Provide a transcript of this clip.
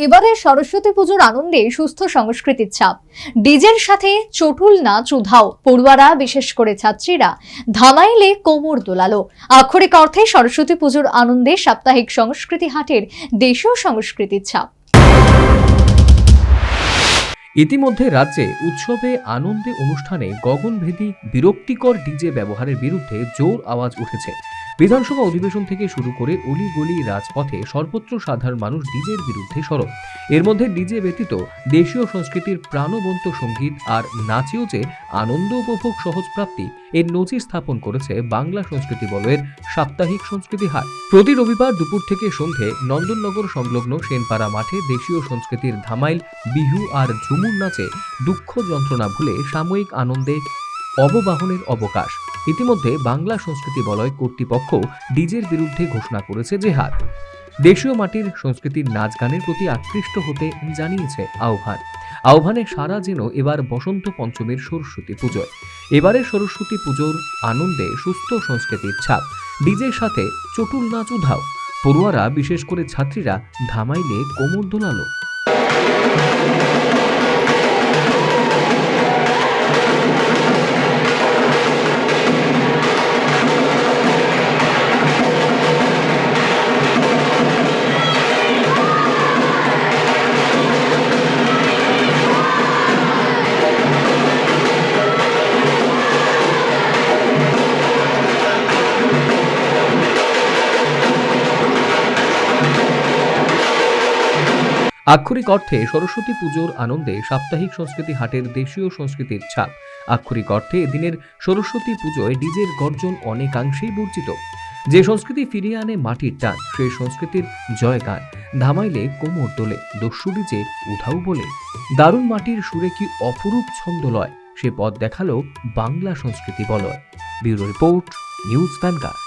এবারে সরস্বতী পুজোর আনন্দে সুস্থ সংস্কৃতির ছাপ। ডিজের সাথে চটুল নাচ উধাও, পড়ুয়ারা বিশেষ করে ছাত্রীরা ধামাইলে কোমর দোলালো। আক্ষরিক অর্থে সরস্বতী পুজোর আনন্দে সাপ্তাহিক সংস্কৃতি হাটের দেশীয় সংস্কৃতির ছাপ। ইতিমধ্যে রাজ্যে উৎসবে আনন্দে অনুষ্ঠানে গগনভেদী বিরক্তিকর ডিজে ব্যবহারের বিরুদ্ধে জোর আওয়াজ উঠেছে। বিধানসভা অধিবেশন থেকে শুরু করে অলিগলি রাজপথে সর্বত্র সাধারণ মানুষ ডিজের বিরুদ্ধে সরব। এর মধ্যে ডিজে ব্যতীত দেশীয় সংস্কৃতির প্রাণবন্ত সঙ্গীত আর নাচেও যে আনন্দ উপভোগ সহজ প্রাপ্তি, এর নজির স্থাপন করেছে বাংলা সংস্কৃতি বলয়ের সাপ্তাহিক সংস্কৃতি হাট। প্রতি রবিবার দুপুর থেকে সন্ধে নন্দননগর সংলগ্ন সেনপাড়া মাঠে দেশীয় সংস্কৃতির ধামাইল, বিহু আর ঝুমুর নাচে দুঃখ যন্ত্রণা ভুলে সাময়িক আনন্দে অববাহনের অবকাশ। ইতিমধ্যে বাংলা সংস্কৃতি বলয় কর্তৃপক্ষ ডিজের বিরুদ্ধে ঘোষণা করেছে যে হাট দেশীয় মাটির সংস্কৃতির নাচ গানের প্রতি আকৃষ্ট হতে জানিয়েছে আহ্বানে সারা যেন এবার বসন্ত পঞ্চমীর সরস্বতী পুজোয়। এবারে সরস্বতী পুজোর আনন্দে সুস্থ সংস্কৃতির ছাপ, ডিজের সাথে চটুল নাচ উধাও, পড়ুয়ারা বিশেষ করে ছাত্রীরা ধামাইলে কোমর দোলালো। আক্ষরিক অর্থে সরস্বতী পুজোর আনন্দে সাপ্তাহিক সংস্কৃতি হাটের দেশীয় সংস্কৃতির ছাপ। আক্ষরিক অর্থে এদিনের সরস্বতী পুজোয় ডিজের গর্জন অনেকাংশেই বর্জিত। যে সংস্কৃতি ফিরিয়ে আনে মাটির টান, সেই সংস্কৃতির জয়গান। ধামাইলে কোমর তোলে, দস্যু ডিজে উধাও বলে। দারুণ মাটির সুরে কি অপরূপ ছন্দ লয়, সে পথ দেখালো বাংলা সংস্কৃতি বলয়। Bureau report, news vanguard.